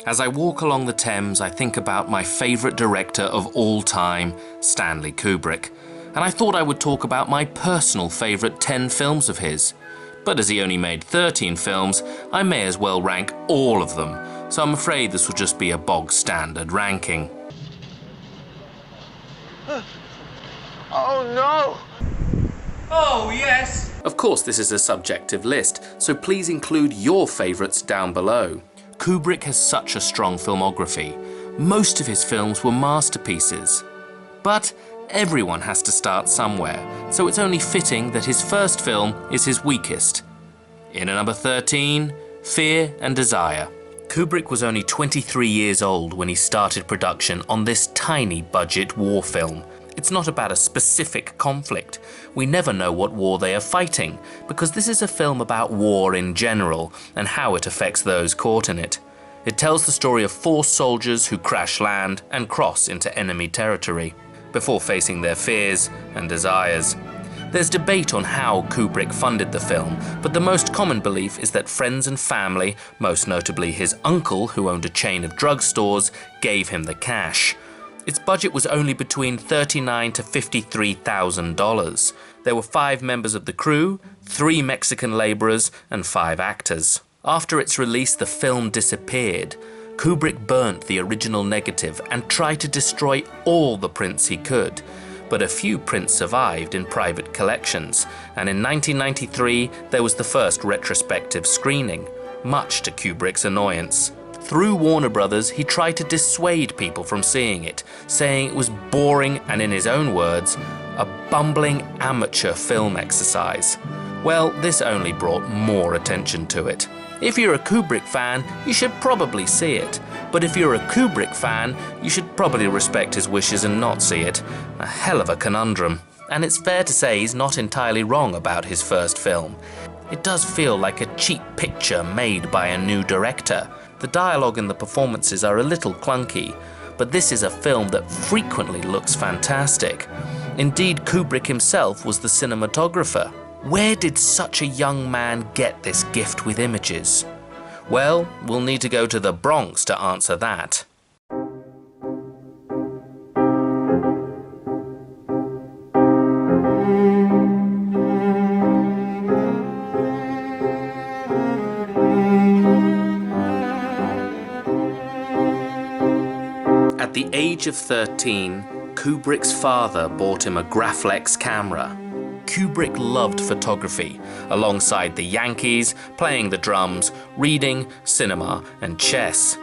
As I walk along the Thames, I think about my favourite director of all time, Stanley Kubrick, and I thought I would talk about my personal favourite 10 films of his. But as he only made 13 films, I may as well rank all of them, so I'm afraid this will just be a bog-standard ranking. Oh no! Oh yes! Of course this is a subjective list, so please include your favourites down below. Kubrick has such a strong filmography. Most of his films were masterpieces. But everyone has to start somewhere, so it's only fitting that his first film is his weakest. In at number 13, Fear and Desire. Kubrick was only 23 years old when he started production on this tiny budget war film. It's not about a specific conflict. We never know what war they are fighting, because this is a film about war in general and how it affects those caught in it. It tells the story of 4 soldiers who crash land and cross into enemy territory, before facing their fears and desires. There's debate on how Kubrick funded the film, but the most common belief is that friends and family, most notably his uncle who owned a chain of drugstores, gave him the cash. Its budget was only between $39,000 to $53,000. There were 5 members of the crew, 3 Mexican laborers, and 5 actors. After its release, the film disappeared. Kubrick burnt the original negative and tried to destroy all the prints he could. But a few prints survived in private collections, and in 1993 there was the first retrospective screening, much to Kubrick's annoyance. Through Warner Brothers, he tried to dissuade people from seeing it, saying it was boring and, in his own words, a bumbling amateur film exercise. Well, this only brought more attention to it. If you're a Kubrick fan, you should probably see it. But if you're a Kubrick fan, you should probably respect his wishes and not see it. A hell of a conundrum. And it's fair to say he's not entirely wrong about his first film. It does feel like a cheap picture made by a new director. The dialogue and the performances are a little clunky, but this is a film that frequently looks fantastic. Indeed, Kubrick himself was the cinematographer. Where did such a young man get this gift with images? Well, we'll need to go to the Bronx to answer that. At the age of 13, Kubrick's father bought him a Graflex camera. Kubrick loved photography, alongside the Yankees, playing the drums, reading, cinema, and chess.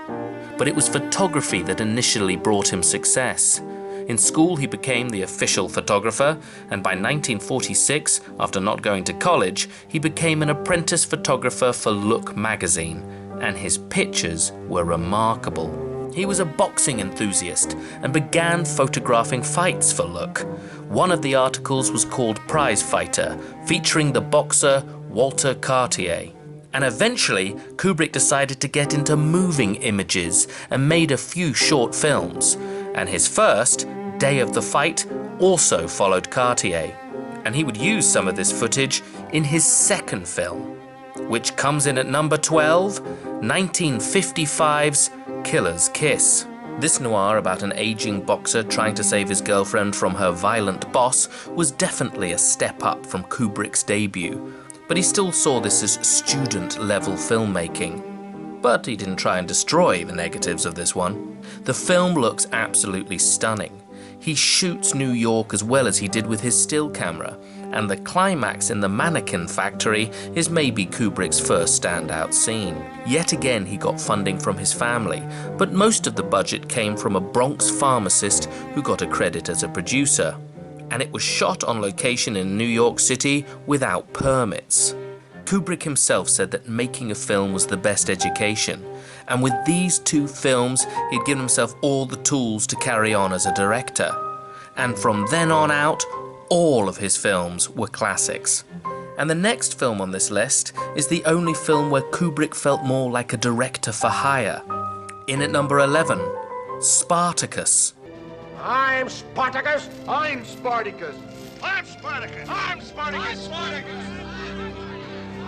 But it was photography that initially brought him success. In school, he became the official photographer, and by 1946, after not going to college, he became an apprentice photographer for Look magazine, and his pictures were remarkable. He was a boxing enthusiast and began photographing fights for Look. One of the articles was called Prize Fighter, featuring the boxer Walter Cartier. And eventually, Kubrick decided to get into moving images and made a few short films. And his first, Day of the Fight, also followed Cartier. And he would use some of this footage in his second film, which comes in at number 12, 1955's Killer's Kiss. This noir about an aging boxer trying to save his girlfriend from her violent boss was definitely a step up from Kubrick's debut, but he still saw this as student-level filmmaking. But he didn't try and destroy the negatives of this one. The film looks absolutely stunning. He shoots New York as well as he did with his still camera, and the climax in the mannequin factory is maybe Kubrick's first standout scene. Yet again he got funding from his family, but most of the budget came from a Bronx pharmacist who got a credit as a producer. And it was shot on location in New York City without permits. Kubrick himself said that making a film was the best education, and with these 2 films he'd given himself all the tools to carry on as a director. And from then on out, all of his films were classics. And the next film on this list is the only film where Kubrick felt more like a director for hire. In at number 11, Spartacus. I'm Spartacus. I'm Spartacus. I'm Spartacus. I'm Spartacus. I'm Spartacus.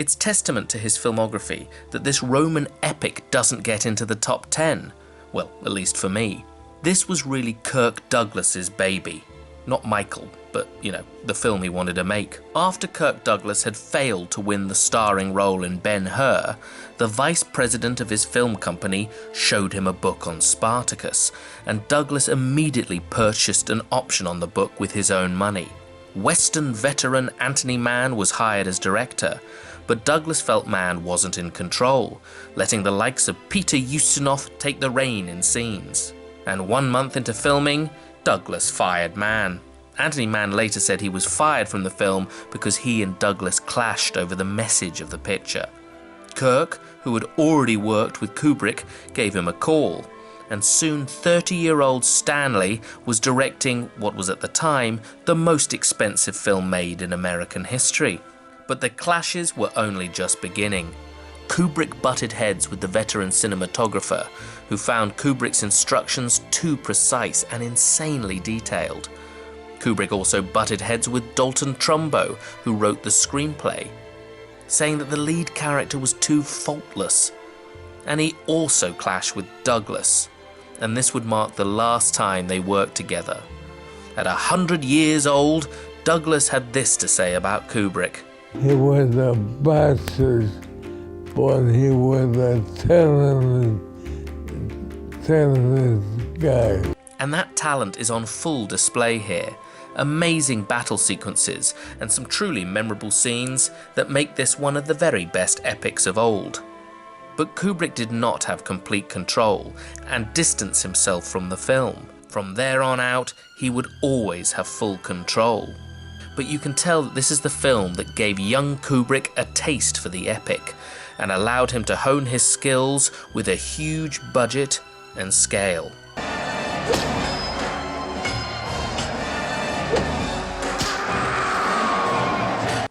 It's testament to his filmography that this Roman epic doesn't get into the top 10. Well, at least for me. This was really Kirk Douglas's baby. Not Michael, but, you know, the film he wanted to make. After Kirk Douglas had failed to win the starring role in Ben-Hur, the vice president of his film company showed him a book on Spartacus, and Douglas immediately purchased an option on the book with his own money. Western veteran Anthony Mann was hired as director, but Douglas felt Mann wasn't in control, letting the likes of Peter Ustinov take the rein in scenes. And 1 month into filming, Douglas fired Mann. Anthony Mann later said he was fired from the film because he and Douglas clashed over the message of the picture. Kirk, who had already worked with Kubrick, gave him a call, and soon 30-year-old Stanley was directing what was at the time the most expensive film made in American history. But the clashes were only just beginning. Kubrick butted heads with the veteran cinematographer, who found Kubrick's instructions too precise and insanely detailed. Kubrick also butted heads with Dalton Trumbo, who wrote the screenplay, saying that the lead character was too faultless. And he also clashed with Douglas, and this would mark the last time they worked together. At 100 years old, Douglas had this to say about Kubrick. He was a bastard, but he was a talented guy. And that talent is on full display here. Amazing battle sequences and some truly memorable scenes that make this one of the very best epics of old. But Kubrick did not have complete control and distanced himself from the film. From there on out, he would always have full control. But you can tell that this is the film that gave young Kubrick a taste for the epic and allowed him to hone his skills with a huge budget and scale.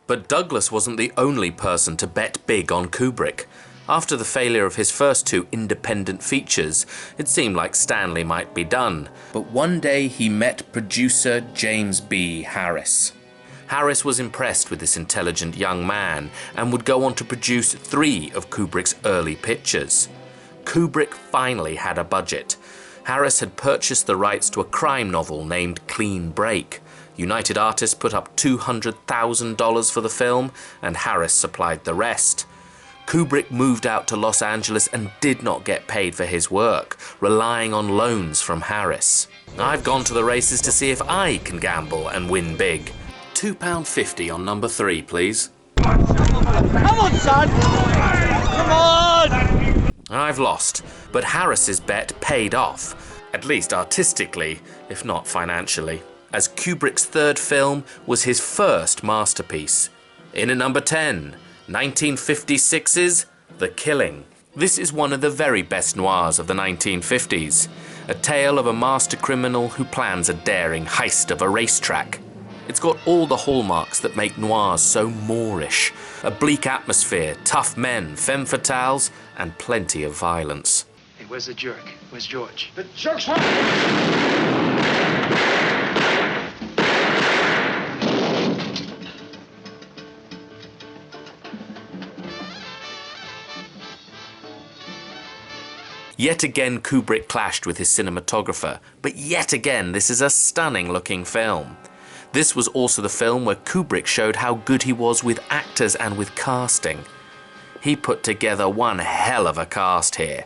But Douglas wasn't the only person to bet big on Kubrick. After the failure of his first 2 independent features, it seemed like Stanley might be done. But one day he met producer James B. Harris. Harris was impressed with this intelligent young man and would go on to produce 3 of Kubrick's early pictures. Kubrick finally had a budget. Harris had purchased the rights to a crime novel named Clean Break. United Artists put up $200,000 for the film, and Harris supplied the rest. Kubrick moved out to Los Angeles and did not get paid for his work, relying on loans from Harris. I've gone to the races to see if I can gamble and win big. £2.50 on number 3, please. Come on, son! Come on! I've lost, but Harris's bet paid off, at least artistically, if not financially, as Kubrick's 3rd film was his first masterpiece. In at number 10, 1956's The Killing. This is one of the very best noirs of the 1950s, a tale of a master criminal who plans a daring heist of a racetrack. It's got all the hallmarks that make noirs so Moorish. A bleak atmosphere, tough men, femme fatales, and plenty of violence. Hey, where's the jerk? Where's George? The jerk's home! Yet again Kubrick clashed with his cinematographer, but yet again this is a stunning looking film. This was also the film where Kubrick showed how good he was with actors and with casting. He put together one hell of a cast here.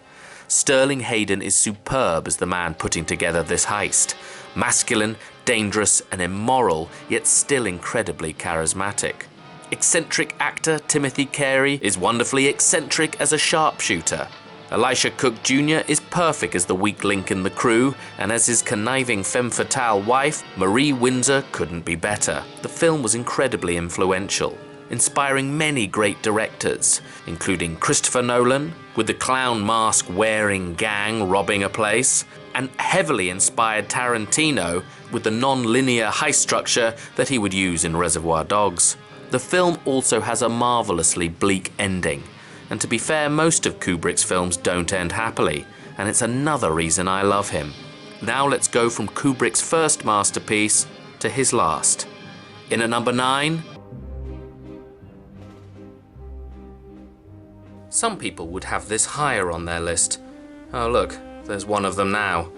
Sterling Hayden is superb as the man putting together this heist. Masculine, dangerous and immoral, yet still incredibly charismatic. Eccentric actor Timothy Carey is wonderfully eccentric as a sharpshooter. Elisha Cook Jr. is perfect as the weak link in the crew, and as his conniving femme fatale wife, Marie Windsor couldn't be better. The film was incredibly influential, inspiring many great directors, including Christopher Nolan, with the clown mask wearing gang robbing a place, and heavily inspired Tarantino with the non-linear heist structure that he would use in Reservoir Dogs. The film also has a marvelously bleak ending. And to be fair, most of Kubrick's films don't end happily, and it's another reason I love him. Now let's go from Kubrick's first masterpiece to his last. In at number 9, Some people would have this higher on their list. Oh look, there's one of them now.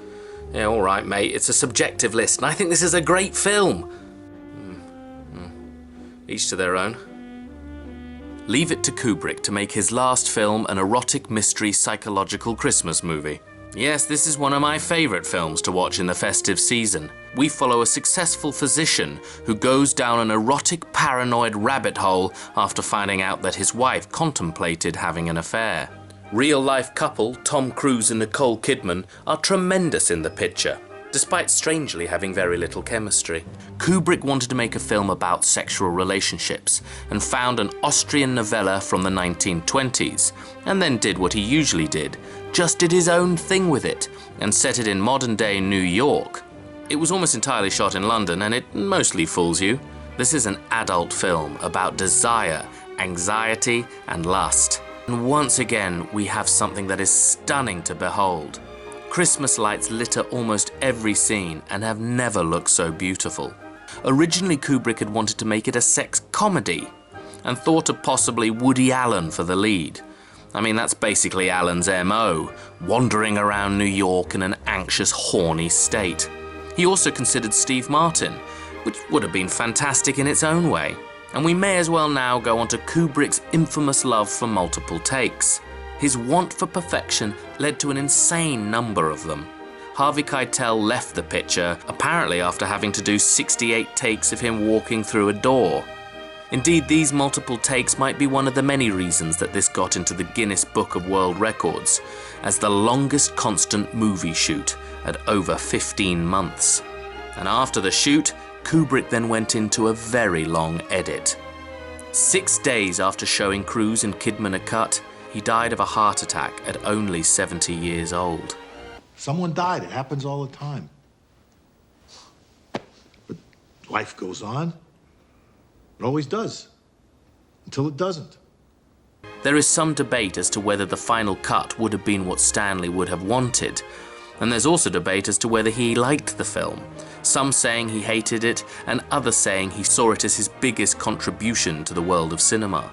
Yeah, alright mate, it's a subjective list and I think this is a great film. Each to their own. Leave it to Kubrick to make his last film an erotic mystery psychological Christmas movie. Yes, this is one of my favourite films to watch in the festive season. We follow a successful physician who goes down an erotic paranoid rabbit hole after finding out that his wife contemplated having an affair. Real-life couple Tom Cruise and Nicole Kidman are tremendous in the picture, despite strangely having very little chemistry. Kubrick wanted to make a film about sexual relationships and found an Austrian novella from the 1920s, and then did what he usually did, just did his own thing with it, and set it in modern-day New York. It was almost entirely shot in London, and it mostly fools you. This is an adult film about desire, anxiety, and lust. And once again, we have something that is stunning to behold. Christmas lights litter almost every scene and have never looked so beautiful. Originally, Kubrick had wanted to make it a sex comedy and thought of possibly Woody Allen for the lead. I mean, that's basically Allen's MO, wandering around New York in an anxious, horny state. He also considered Steve Martin, which would have been fantastic in its own way. And we may as well now go on to Kubrick's infamous love for multiple takes. His want for perfection led to an insane number of them. Harvey Keitel left the picture, apparently after having to do 68 takes of him walking through a door. Indeed, these multiple takes might be one of the many reasons that this got into the Guinness Book of World Records as the longest constant movie shoot at over 15 months. And after the shoot, Kubrick then went into a very long edit. 6 days after showing Cruise and Kidman a cut, he died of a heart attack at only 70 years old. Someone died. It happens all the time. But life goes on. It always does. Until it doesn't. There is some debate as to whether the final cut would have been what Stanley would have wanted. And there's also debate as to whether he liked the film. Some saying he hated it, and others saying he saw it as his biggest contribution to the world of cinema.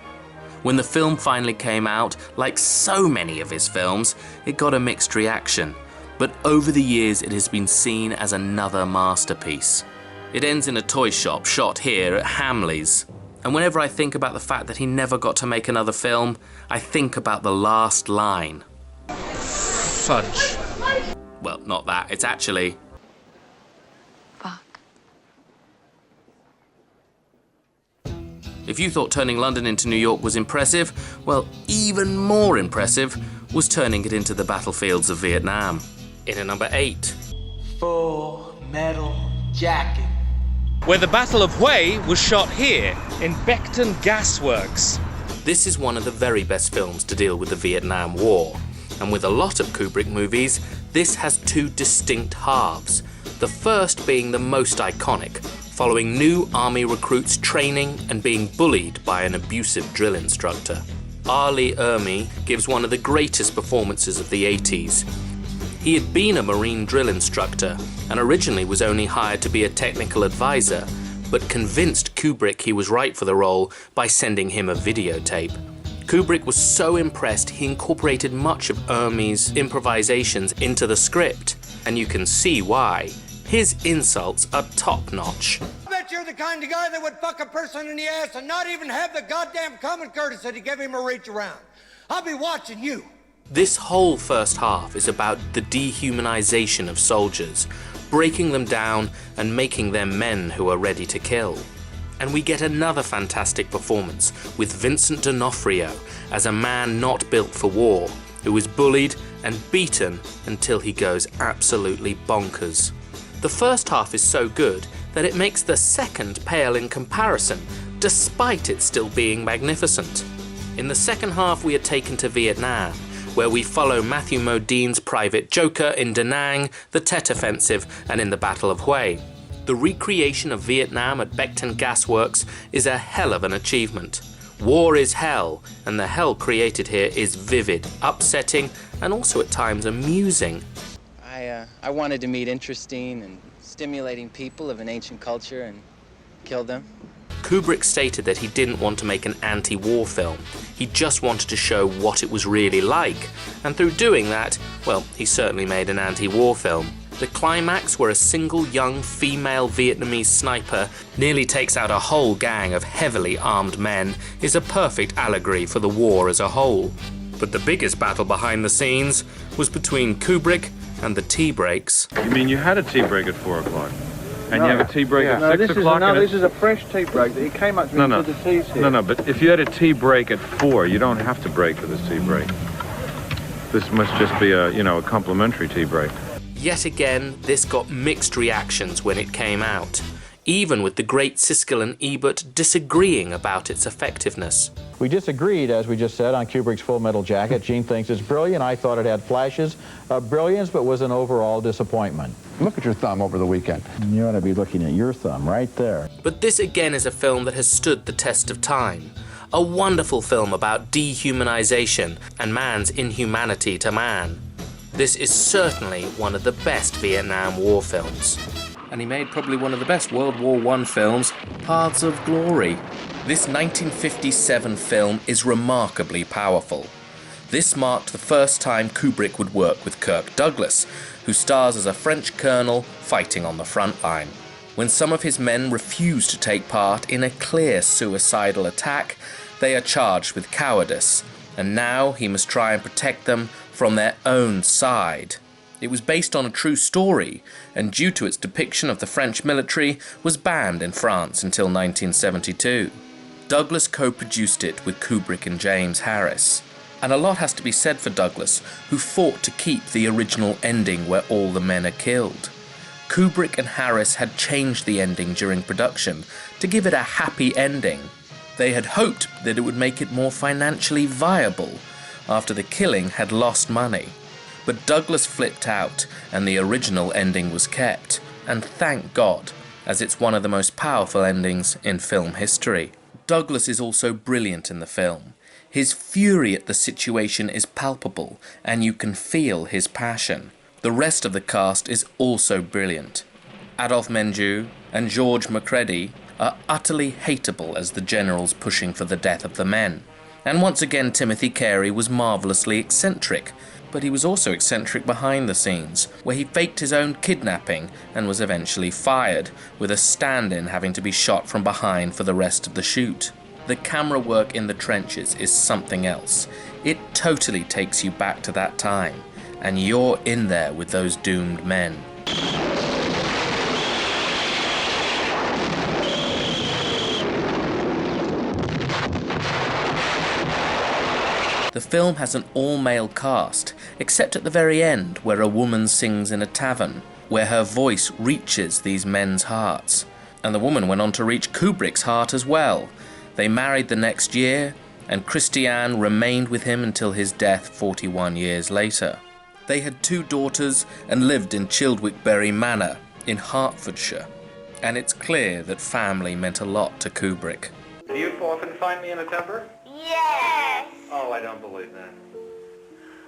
When the film finally came out, like so many of his films, it got a mixed reaction. But over the years it has been seen as another masterpiece. It ends in a toy shop shot here at Hamley's. And whenever I think about the fact that he never got to make another film, I think about the last line. Fudge. Well, not that, it's actually... Fuck. If you thought turning London into New York was impressive, well, even more impressive was turning it into the battlefields of Vietnam. In at number 8. Full Metal Jacket. Where the Battle of Hue was shot here, in Beckton Gas Works. This is one of the very best films to deal with the Vietnam War. And with a lot of Kubrick movies, this has two distinct halves. The first being the most iconic, following new army recruits training and being bullied by an abusive drill instructor. R. Lee Ermey gives one of the greatest performances of the 80s. He had been a Marine drill instructor and originally was only hired to be a technical advisor, but convinced Kubrick he was right for the role by sending him a videotape. Kubrick was so impressed he incorporated much of Ermey's improvisations into the script, and you can see why. His insults are top-notch. I bet you're the kind of guy that would fuck a person in the ass and not even have the goddamn common courtesy to give him a reach around. I'll be watching you. This whole first half is about the dehumanization of soldiers, breaking them down and making them men who are ready to kill. And we get another fantastic performance with Vincent D'Onofrio as a man not built for war, who is bullied and beaten until he goes absolutely bonkers. The first half is so good that it makes the second pale in comparison, despite it still being magnificent. In the second half we are taken to Vietnam, where we follow Matthew Modine's Private Joker in Da Nang, the Tet Offensive, and in the Battle of Hue. The recreation of Vietnam at Beckton Gas Works is a hell of an achievement. War is hell, and the hell created here is vivid, upsetting, and also at times amusing. I wanted to meet interesting and stimulating people of an ancient culture and kill them. Kubrick stated that he didn't want to make an anti-war film. He just wanted to show what it was really like, and through doing that, well, he certainly made an anti-war film. The climax, where a single young female Vietnamese sniper nearly takes out a whole gang of heavily armed men, is a perfect allegory for the war as a whole. But the biggest battle behind the scenes was between Kubrick and the tea breaks. You mean you had a tea break at 4 o'clock? And you have a tea break at 6 o'clock? No, this is a fresh tea break. He came up to me and said the tea's here. No, but if you had a tea break at 4, you don't have to break for this tea break. This must just be a, a complimentary tea break. Yet again, this got mixed reactions when it came out, even with the great Siskel and Ebert disagreeing about its effectiveness. We disagreed, as we just said, on Kubrick's Full Metal Jacket. Gene thinks it's brilliant. I thought it had flashes of brilliance, but was an overall disappointment. Look at your thumb over the weekend. You ought to be looking at your thumb right there. But this again is a film that has stood the test of time. A wonderful film about dehumanization and man's inhumanity to man. This is certainly one of the best Vietnam War films. And he made probably one of the best World War I films, Paths of Glory. This 1957 film is remarkably powerful. This marked the first time Kubrick would work with Kirk Douglas, who stars as a French colonel fighting on the front line. When some of his men refuse to take part in a clear suicidal attack, they are charged with cowardice, and now he must try and protect them from their own side. It was based on a true story, and due to its depiction of the French military, was banned in France until 1972. Douglas co-produced it with Kubrick and James Harris. And a lot has to be said for Douglas, who fought to keep the original ending where all the men are killed. Kubrick and Harris had changed the ending during production to give it a happy ending. They had hoped that it would make it more financially viable after the killing had lost money. But Douglas flipped out and the original ending was kept, and thank God, as it's one of the most powerful endings in film history. Douglas is also brilliant in the film. His fury at the situation is palpable, and you can feel his passion. The rest of the cast is also brilliant. Adolphe Menjou and George Macready are utterly hateable as the generals pushing for the death of the men. And once again, Timothy Carey was marvellously eccentric, but he was also eccentric behind the scenes, where he faked his own kidnapping and was eventually fired, with a stand-in having to be shot from behind for the rest of the shoot. The camera work in the trenches is something else. It totally takes you back to that time, and you're in there with those doomed men. The film has an all-male cast, except at the very end, where a woman sings in a tavern, where her voice reaches these men's hearts. And the woman went on to reach Kubrick's heart as well. They married the next year, and Christiane remained with him until his death 41 years later. They had 2 daughters and lived in Childwickbury Manor in Hertfordshire. And it's clear that family meant a lot to Kubrick. Do you often find me in a temper? Yes. Oh, I don't believe that.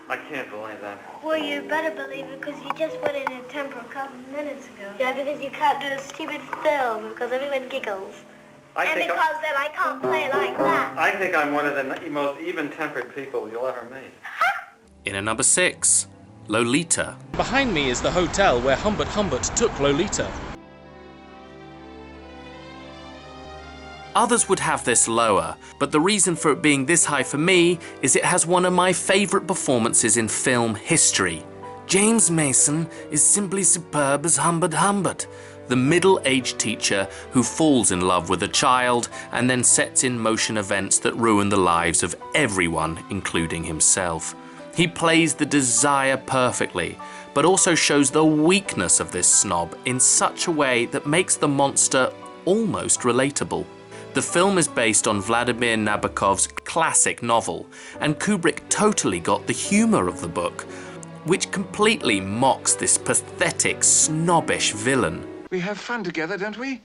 I can't believe that. Well, you better believe it, because you just went in a temper a couple of minutes ago. Yeah, because you can't do a stupid film, because everyone giggles. And because then I can't play like that. I think I'm one of the most even-tempered people you'll ever meet. In at number 6, Lolita. Behind me is the hotel where Humbert Humbert took Lolita. Others would have this lower, but the reason for it being this high for me is it has one of my favourite performances in film history. James Mason is simply superb as Humbert Humbert, the middle-aged teacher who falls in love with a child and then sets in motion events that ruin the lives of everyone, including himself. He plays the desire perfectly, but also shows the weakness of this snob in such a way that makes the monster almost relatable. The film is based on Vladimir Nabokov's classic novel, and Kubrick totally got the humour of the book, which completely mocks this pathetic, snobbish villain. We have fun together, don't we?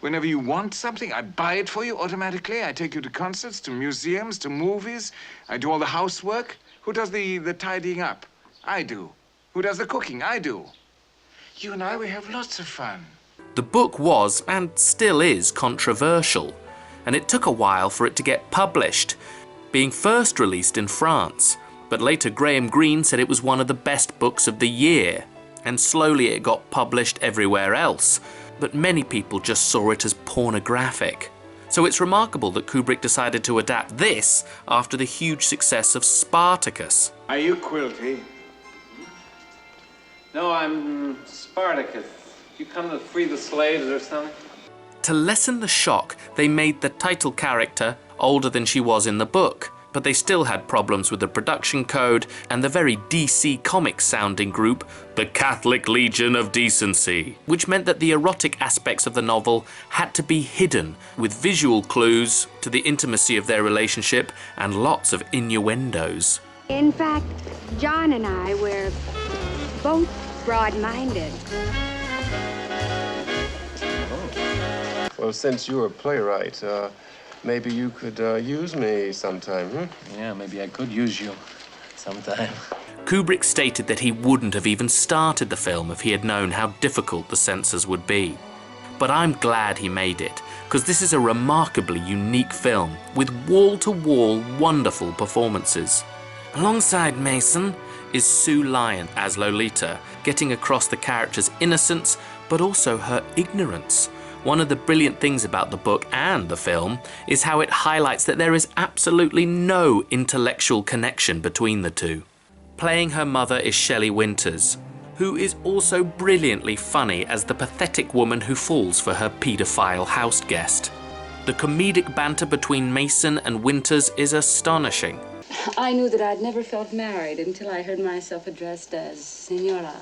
Whenever you want something, I buy it for you automatically. I take you to concerts, to museums, to movies. I do all the housework. Who does the tidying up? I do. Who does the cooking? I do. You and I, we have lots of fun. The book was, and still is, controversial, and it took a while for it to get published, being first released in France, but later Graham Greene said it was one of the best books of the year, and slowly it got published everywhere else, but many people just saw it as pornographic. So it's remarkable that Kubrick decided to adapt this after the huge success of Spartacus. Are you Quilty? No, I'm Spartacus. You come to free the slaves or something? To lessen the shock, they made the title character older than she was in the book, but they still had problems with the production code and the very DC Comics sounding group, the Catholic Legion of Decency, which meant that the erotic aspects of the novel had to be hidden with visual clues to the intimacy of their relationship and lots of innuendos. In fact, John and I were both broad-minded. Well, since you're a playwright, maybe you could use me sometime, hmm? Yeah, maybe I could use you sometime. Kubrick stated that he wouldn't have even started the film if he had known how difficult the censors would be. But I'm glad he made it, because this is a remarkably unique film with wall-to-wall wonderful performances. Alongside Mason is Sue Lyon as Lolita, getting across the character's innocence but also her ignorance. One of the brilliant things about the book and the film is how it highlights that there is absolutely no intellectual connection between the two. Playing her mother is Shelley Winters, who is also brilliantly funny as the pathetic woman who falls for her paedophile house guest. The comedic banter between Mason and Winters is astonishing. I knew that I'd never felt married until I heard myself addressed as Senora.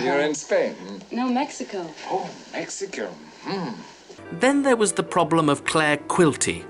You're in Spain? No, Mexico. Oh, Mexico. Then there was the problem of Claire Quilty.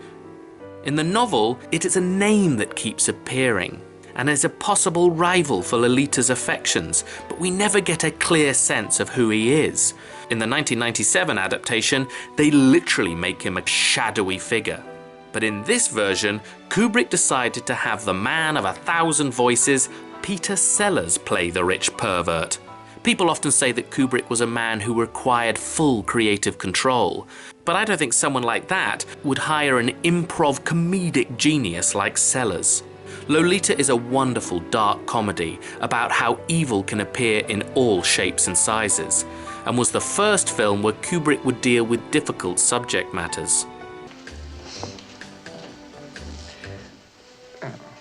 In the novel, it is a name that keeps appearing, and is a possible rival for Lolita's affections, but we never get a clear sense of who he is. In the 1997 adaptation, they literally make him a shadowy figure. But in this version, Kubrick decided to have the man of 1,000 voices, Peter Sellers, play the rich pervert. People often say that Kubrick was a man who required full creative control, but I don't think someone like that would hire an improv comedic genius like Sellers. Lolita is a wonderful dark comedy about how evil can appear in all shapes and sizes, and was the first film where Kubrick would deal with difficult subject matters.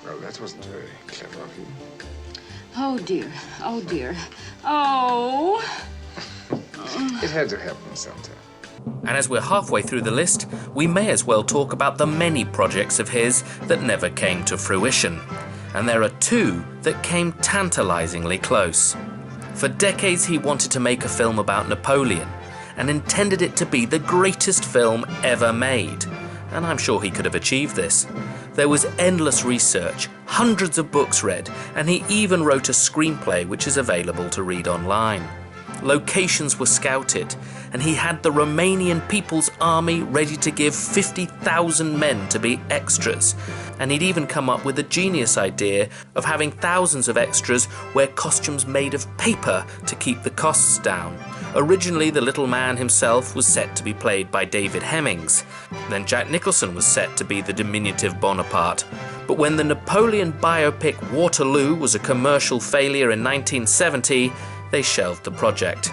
Well, that wasn't very clever of you. Oh, dear. Oh, dear. Oh. It had to happen sometime. And as we're halfway through the list, we may as well talk about the many projects of his that never came to fruition. And there are two that came tantalizingly close. For decades he wanted to make a film about Napoleon, and intended it to be the greatest film ever made. And I'm sure he could have achieved this. There was endless research, hundreds of books read, and he even wrote a screenplay which is available to read online. Locations were scouted, and he had the Romanian People's Army ready to give 50,000 men to be extras. And he'd even come up with a genius idea of having thousands of extras wear costumes made of paper to keep the costs down. Originally, the little man himself was set to be played by David Hemmings. Then Jack Nicholson was set to be the diminutive Bonaparte. But when the Napoleon biopic Waterloo was a commercial failure in 1970, they shelved the project.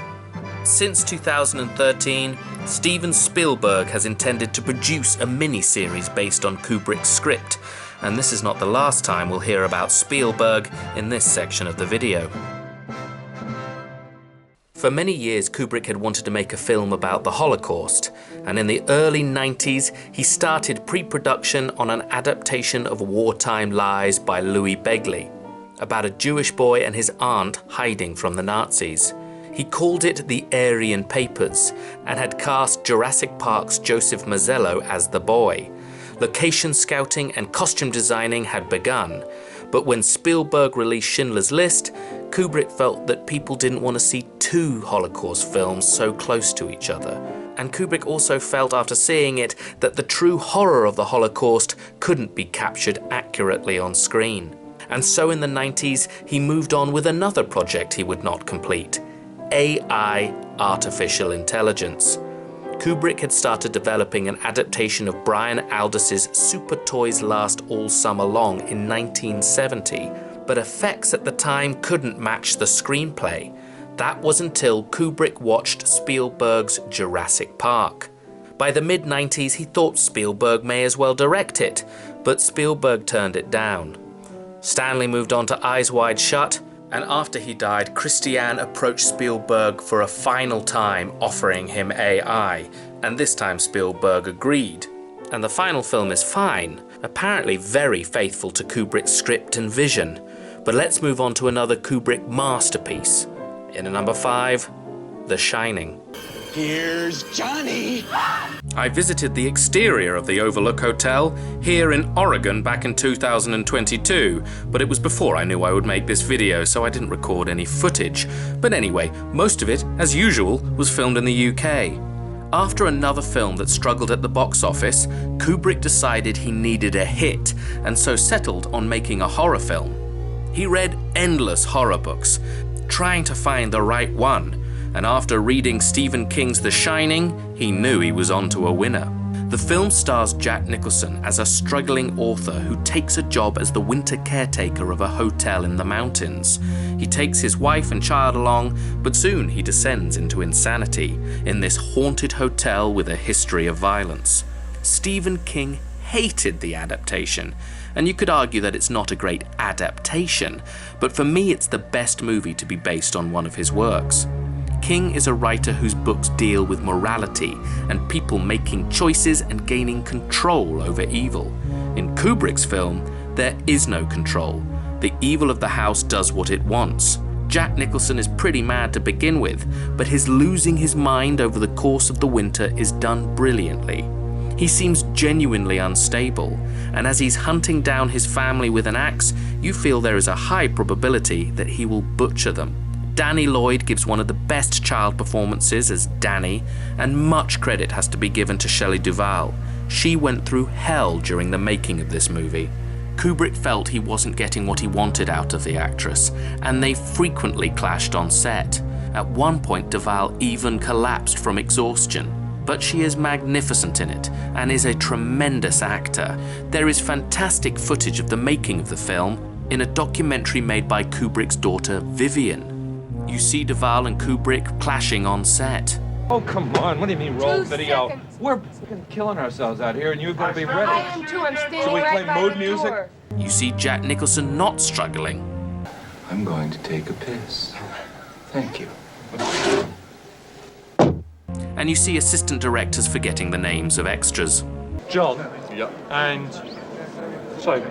Since 2013, Steven Spielberg has intended to produce a mini-series based on Kubrick's script, and this is not the last time we'll hear about Spielberg in this section of the video. For many years, Kubrick had wanted to make a film about the Holocaust, and in the early 90s, he started pre-production on an adaptation of Wartime Lies by Louis Begley, about a Jewish boy and his aunt hiding from the Nazis. He called it The Aryan Papers, and had cast Jurassic Park's Joseph Mazzello as the boy. Location scouting and costume designing had begun, but when Spielberg released Schindler's List, Kubrick felt that people didn't want to see two Holocaust films so close to each other. And Kubrick also felt after seeing it that the true horror of the Holocaust couldn't be captured accurately on screen. And so in the 90s, he moved on with another project he would not complete, AI artificial intelligence. Kubrick had started developing an adaptation of Brian Aldiss's Super Toys Last All Summer Long in 1970, but effects at the time couldn't match the screenplay. That was until Kubrick watched Spielberg's Jurassic Park. By the mid-90s, he thought Spielberg may as well direct it, but Spielberg turned it down. Stanley moved on to Eyes Wide Shut, and after he died, Christian approached Spielberg for a final time, offering him AI, and this time Spielberg agreed. And the final film is fine, apparently very faithful to Kubrick's script and vision. But let's move on to another Kubrick masterpiece. In at number 5, The Shining. Here's Johnny! I visited the exterior of the Overlook Hotel here in Oregon back in 2022, but it was before I knew I would make this video, so I didn't record any footage. But anyway, most of it, as usual, was filmed in the UK. After another film that struggled at the box office, Kubrick decided he needed a hit, and so settled on making a horror film. He read endless horror books, trying to find the right one, and after reading Stephen King's The Shining, he knew he was onto a winner. The film stars Jack Nicholson as a struggling author who takes a job as the winter caretaker of a hotel in the mountains. He takes his wife and child along, but soon he descends into insanity in this haunted hotel with a history of violence. Stephen King hated the adaptation, and you could argue that it's not a great adaptation, but for me it's the best movie to be based on one of his works. King is a writer whose books deal with morality and people making choices and gaining control over evil. In Kubrick's film, there is no control. The evil of the house does what it wants. Jack Nicholson is pretty mad to begin with, but his losing his mind over the course of the winter is done brilliantly. He seems genuinely unstable, and as he's hunting down his family with an axe, you feel there is a high probability that he will butcher them. Danny Lloyd gives one of the best child performances as Danny, and much credit has to be given to Shelley Duvall. She went through hell during the making of this movie. Kubrick felt he wasn't getting what he wanted out of the actress, and they frequently clashed on set. At one point, Duvall even collapsed from exhaustion. But she is magnificent in it, and is a tremendous actor. There is fantastic footage of the making of the film in a documentary made by Kubrick's daughter, Vivian. You see Duvall and Kubrick clashing on set. Oh, come on. What do you mean roll video? We're killing ourselves out here and you've got to be ready. I am too. I'm standing So we right play by mood the music? door. You see Jack Nicholson not struggling. I'm going to take a piss. Thank you. And you see assistant directors forgetting the names of extras. John? Yep. And... Sorry,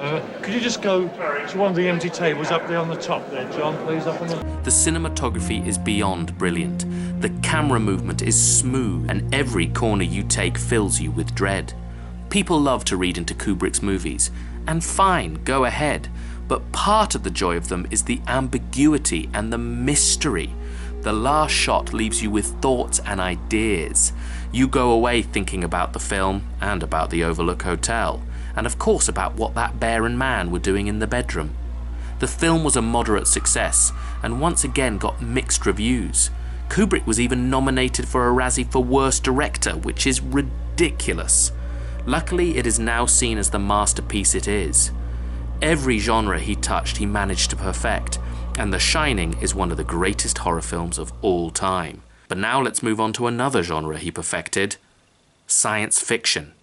could you just go to one of the empty tables up there on the top there, John, please, up on the... The cinematography is beyond brilliant. The camera movement is smooth, and every corner you take fills you with dread. People love to read into Kubrick's movies, and fine, go ahead. But part of the joy of them is the ambiguity and the mystery. The last shot leaves you with thoughts and ideas. You go away thinking about the film and about the Overlook Hotel, and of course about what that bear and man were doing in the bedroom. The film was a moderate success, and once again got mixed reviews. Kubrick was even nominated for a Razzie for Worst Director, which is ridiculous. Luckily, it is now seen as the masterpiece it is. Every genre he touched he managed to perfect, and The Shining is one of the greatest horror films of all time. But now let's move on to another genre he perfected, science fiction.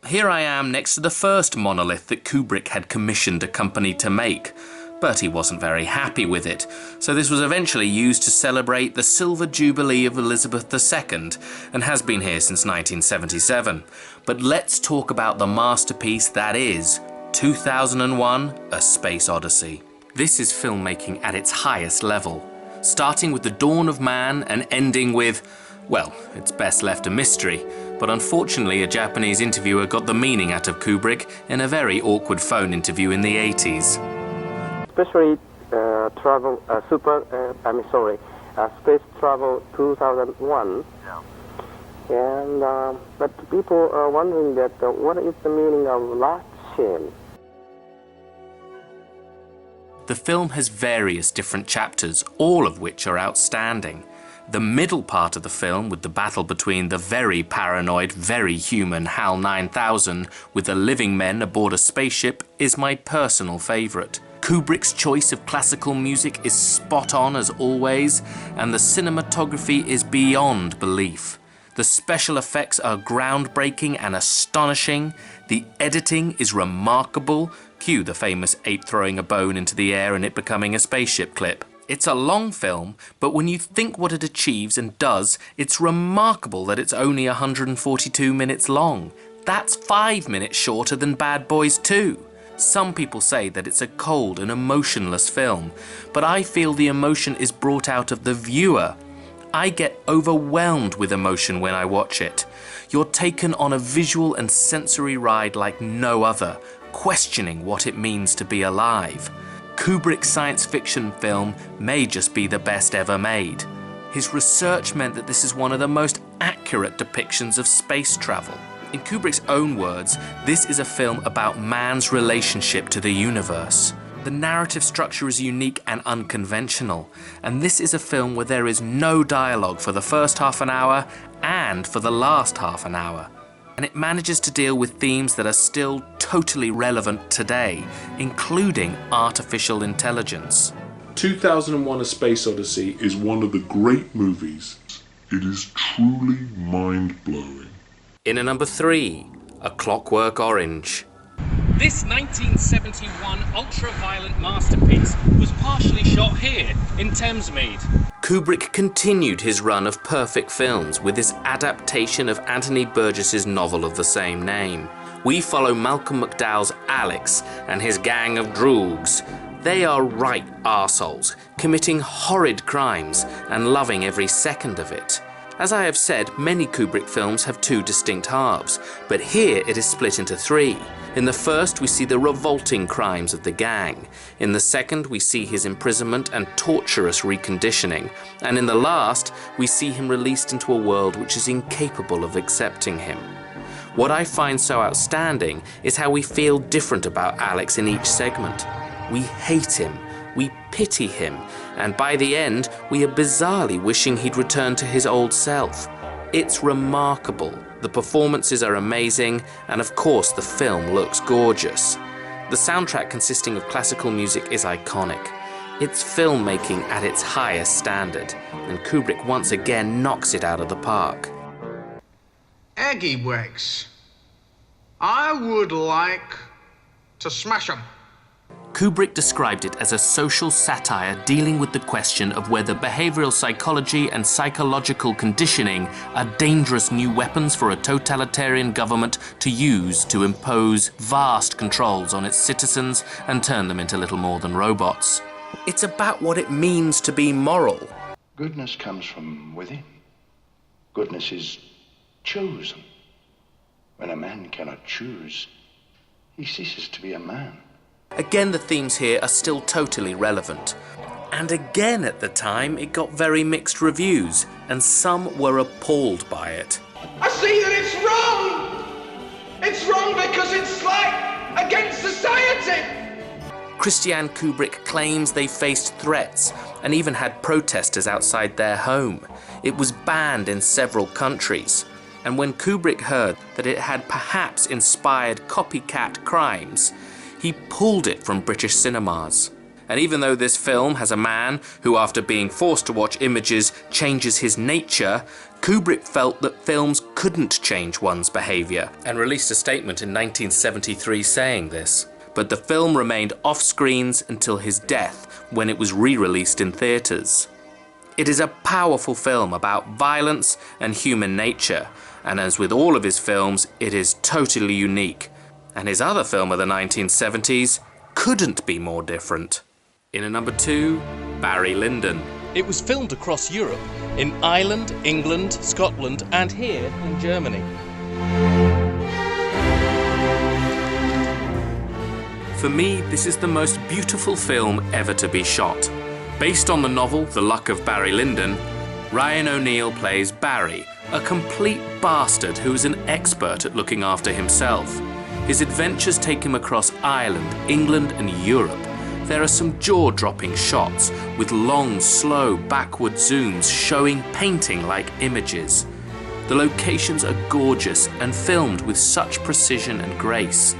Here I am next to the first monolith that Kubrick had commissioned a company to make. but he wasn't very happy with it, so this was eventually used to celebrate the Silver Jubilee of Elizabeth II, and has been here since 1977. But let's talk about the masterpiece that is 2001: A Space Odyssey. This is filmmaking at its highest level, starting with the dawn of man and ending with, well, it's best left a mystery, but unfortunately a Japanese interviewer got the meaning out of Kubrick in a very awkward phone interview in the 80s. Especially Space Travel 2001. Yeah. And but people are wondering that what is the meaning of last shame? The film has various different chapters, all of which are outstanding. The middle part of the film, with the battle between the very paranoid, very human HAL 9000 with the living men aboard a spaceship, is my personal favourite. Kubrick's choice of classical music is spot on as always, and the cinematography is beyond belief. The special effects are groundbreaking and astonishing. The editing is remarkable. Cue the famous ape throwing a bone into the air and it becoming a spaceship clip. It's a long film, but when you think what it achieves and does, it's remarkable that it's only 142 minutes long. That's 5 minutes shorter than Bad Boys 2. Some people say that it's a cold and emotionless film, but I feel the emotion is brought out of the viewer. I get overwhelmed with emotion when I watch it. You're taken on a visual and sensory ride like no other, questioning what it means to be alive. Kubrick's science fiction film may just be the best ever made. His research meant that this is one of the most accurate depictions of space travel. In Kubrick's own words, this is a film about man's relationship to the universe. The narrative structure is unique and unconventional, and this is a film where there is no dialogue for the first half an hour and for the last half an hour. And it manages to deal with themes that are still totally relevant today, including artificial intelligence. 2001: A Space Odyssey is one of the great movies. It is truly mind-blowing. In at number 3, A Clockwork Orange. This 1971 ultra-violent masterpiece was partially shot here, in Thamesmead. Kubrick continued his run of perfect films with his adaptation of Anthony Burgess's novel of the same name. We follow Malcolm McDowell's Alex and his gang of droogs. They are right arseholes, committing horrid crimes and loving every second of it. As I have said, many Kubrick films have 2 distinct halves, but here it is split into 3. In the first, we see the revolting crimes of the gang. In the second, we see his imprisonment and torturous reconditioning. And in the last, we see him released into a world which is incapable of accepting him. What I find so outstanding is how we feel different about Alex in each segment. We hate him, we pity him, and by the end, we are bizarrely wishing he'd returned to his old self. It's remarkable. The performances are amazing, and of course the film looks gorgeous. The soundtrack consisting of classical music is iconic. It's filmmaking at its highest standard, and Kubrick once again knocks it out of the park. Eggy Wags. I would like to smash 'em. Kubrick described it as a social satire dealing with the question of whether behavioral psychology and psychological conditioning are dangerous new weapons for a totalitarian government to use to impose vast controls on its citizens and turn them into little more than robots. It's about what it means to be moral. Goodness comes from within. Goodness is chosen. When a man cannot choose, he ceases to be a man. Again, the themes here are still totally relevant. And again at the time, it got very mixed reviews, and some were appalled by it. I see that it's wrong! It's wrong because it's like against society! Christian Kubrick claims they faced threats and even had protesters outside their home. It was banned in several countries. And when Kubrick heard that it had perhaps inspired copycat crimes, he pulled it from British cinemas. And even though this film has a man who, after being forced to watch images, changes his nature, Kubrick felt that films couldn't change one's behaviour, and released a statement in 1973 saying this. but the film remained off screens until his death when it was re-released in theatres. It is a powerful film about violence and human nature, and as with all of his films, it is totally unique. And his other film of the 1970s couldn't be more different. In at number 2, Barry Lyndon. It was filmed across Europe, in Ireland, England, Scotland, and here in Germany. For me, this is the most beautiful film ever to be shot. Based on the novel The Luck of Barry Lyndon, Ryan O'Neal plays Barry, a complete bastard who is an expert at looking after himself. His adventures take him across Ireland, England, and Europe. There are some jaw-dropping shots with long, slow, backward zooms showing painting-like images. The locations are gorgeous and filmed with such precision and grace.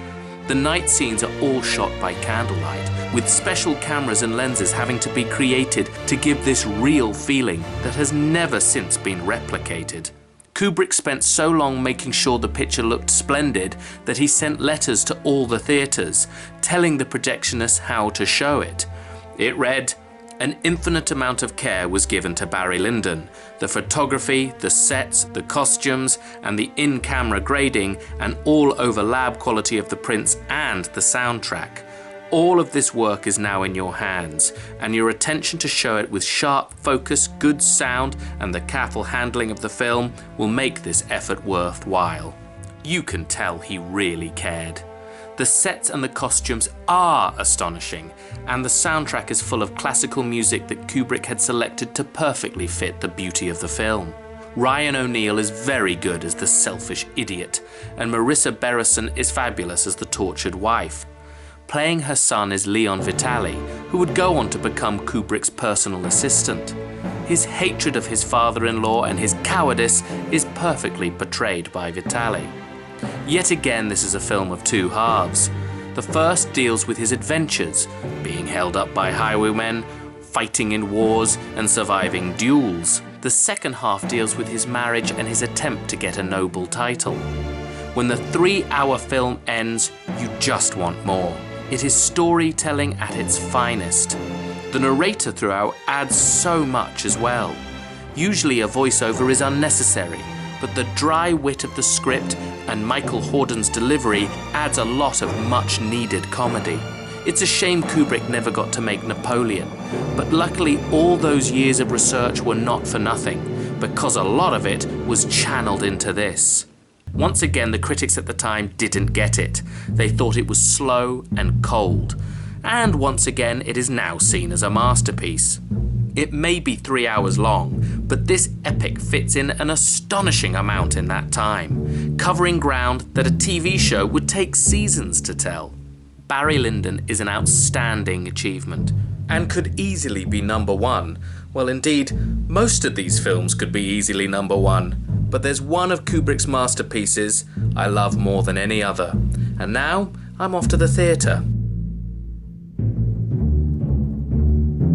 The night scenes are all shot by candlelight, with special cameras and lenses having to be created to give this real feeling that has never since been replicated. Kubrick spent so long making sure the picture looked splendid that he sent letters to all the theatres, telling the projectionists how to show it. It read, "An infinite amount of care was given to Barry Lyndon. The photography, the sets, the costumes, and the in-camera grading, and all over lab quality of the prints and the soundtrack. All of this work is now in your hands, and your attention to show it with sharp focus, good sound, and the careful handling of the film will make this effort worthwhile." You can tell he really cared. The sets and the costumes are astonishing, and the soundtrack is full of classical music that Kubrick had selected to perfectly fit the beauty of the film. Ryan O'Neal is very good as the selfish idiot, and Marissa Berreson is fabulous as the tortured wife. Playing her son is Leon Vitali, who would go on to become Kubrick's personal assistant. His hatred of his father-in-law and his cowardice is perfectly portrayed by Vitali. Yet again, this is a film of two halves. The first deals with his adventures, being held up by highwaymen, fighting in wars, and surviving duels. The second half deals with his marriage and his attempt to get a noble title. When the 3-hour film ends, you just want more. It is storytelling at its finest. The narrator throughout adds so much as well. Usually a voiceover is unnecessary, but the dry wit of the script and Michael Hordern's delivery adds a lot of much needed comedy. It's a shame Kubrick never got to make Napoleon, but luckily all those years of research were not for nothing, because a lot of it was channeled into this. Once again, the critics at the time didn't get it. They thought it was slow and cold. And once again, it is now seen as a masterpiece. It may be 3 hours long, but this epic fits in an astonishing amount in that time, covering ground that a TV show would take seasons to tell. Barry Lyndon is an outstanding achievement, and could easily be number one. Well, indeed, most of these films could be easily number one, but there's one of Kubrick's masterpieces I love more than any other. And now, I'm off to the theatre.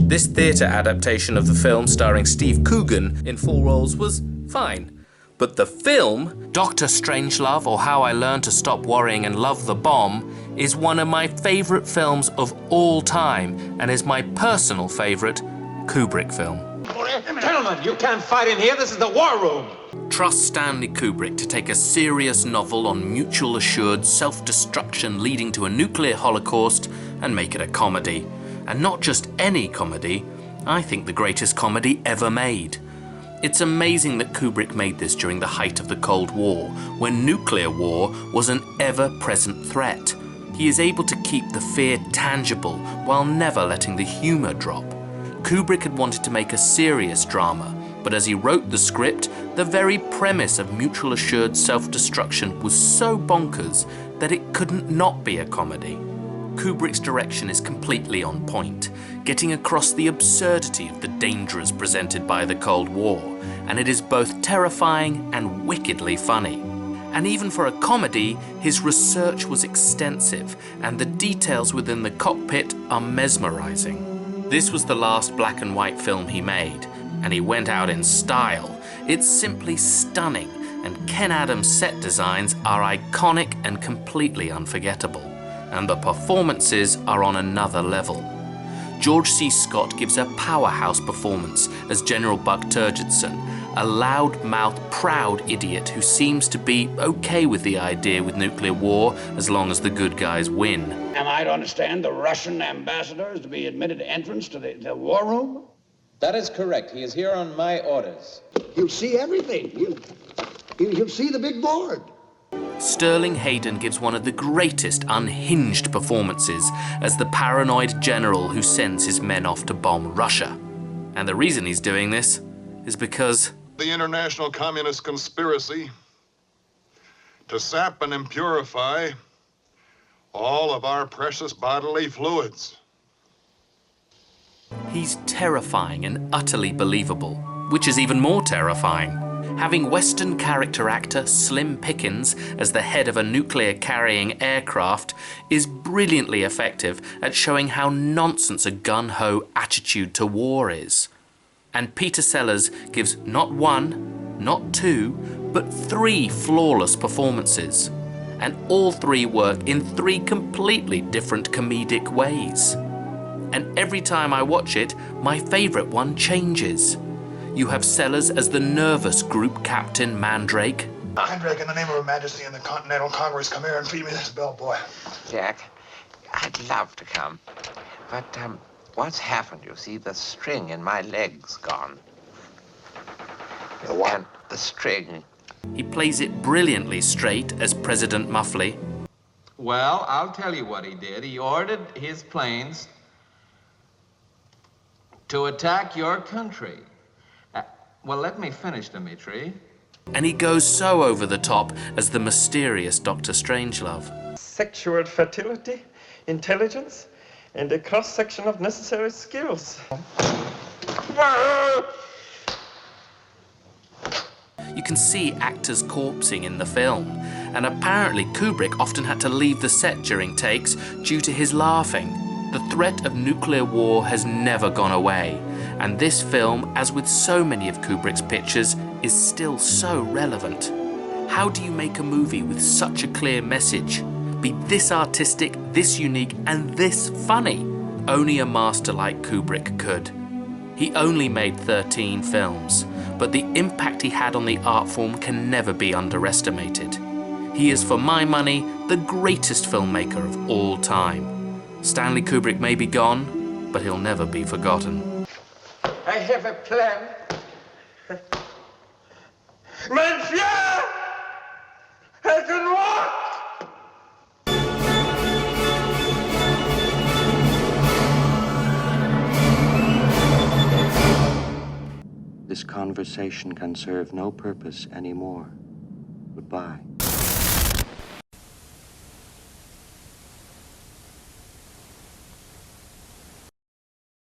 This theatre adaptation of the film starring Steve Coogan in full roles was fine. But the film, Dr. Strangelove or How I Learned to Stop Worrying and Love the Bomb, is one of my favourite films of all time and is my personal favourite Kubrick film. Gentlemen, you can't fight in here. This is the war room. Trust Stanley Kubrick to take a serious novel on mutual assured self-destruction leading to a nuclear holocaust and make it a comedy. And not just any comedy, I think the greatest comedy ever made. It's amazing that Kubrick made this during the height of the Cold War, when nuclear war was an ever-present threat. He is able to keep the fear tangible while never letting the humour drop. Kubrick had wanted to make a serious drama, but as he wrote the script, the very premise of mutual assured self-destruction was so bonkers that it couldn't not be a comedy. Kubrick's direction is completely on point, getting across the absurdity of the dangers presented by the Cold War, and it is both terrifying and wickedly funny. And even for a comedy, his research was extensive, and the details within the cockpit are mesmerizing. This was the last black and white film he made, and he went out in style. It's simply stunning, and Ken Adams' set designs are iconic and completely unforgettable. and the performances are on another level. George C. Scott gives a powerhouse performance as General Buck Turgidson, a loud-mouthed, proud idiot who seems to be okay with the idea with nuclear war as long as the good guys win. Am I to understand the Russian ambassador is to be admitted entrance to the war room? That is correct. He is here on my orders. You'll see everything. You'll see the big board. Sterling Hayden gives one of the greatest unhinged performances as the paranoid general who sends his men off to bomb Russia. And the reason he's doing this is because the international communist conspiracy to sap and impurify all of our precious bodily fluids. He's terrifying and utterly believable, which is even more terrifying. Having Western character actor Slim Pickens as the head of a nuclear-carrying aircraft is brilliantly effective at showing how nonsense a gun-ho attitude to war is. And Peter Sellers gives not one, not two, but 3 flawless performances. And all 3 work in 3 completely different comedic ways. And every time I watch it, my favourite one changes. You have Sellers as the nervous group captain Mandrake. Mandrake, in the name of Her Majesty and the Continental Congress, come here and feed me this bellboy. Jack, I'd love to come, but what's happened, you see? The string in my leg's gone. The what? And the string. He plays it brilliantly straight as President Muffley. Well, I'll tell you what he did. He ordered his planes to attack your country. Well, let me finish, Dimitri. And he goes so over the top as the mysterious Dr. Strangelove. Sexual fertility, intelligence, and a cross-section of necessary skills. You can see actors corpsing in the film, and apparently Kubrick often had to leave the set during takes due to his laughing. The threat of nuclear war has never gone away, and this film, as with so many of Kubrick's pictures, is still so relevant. How do you make a movie with such a clear message? Be this artistic, this unique, and this funny? Only a master like Kubrick could. He only made 13 films, but the impact he had on the art form can never be underestimated. He is, for my money, the greatest filmmaker of all time. Stanley Kubrick may be gone, but he'll never be forgotten. I have a plan. Monsieur! I can walk! This conversation can serve no purpose anymore. Goodbye.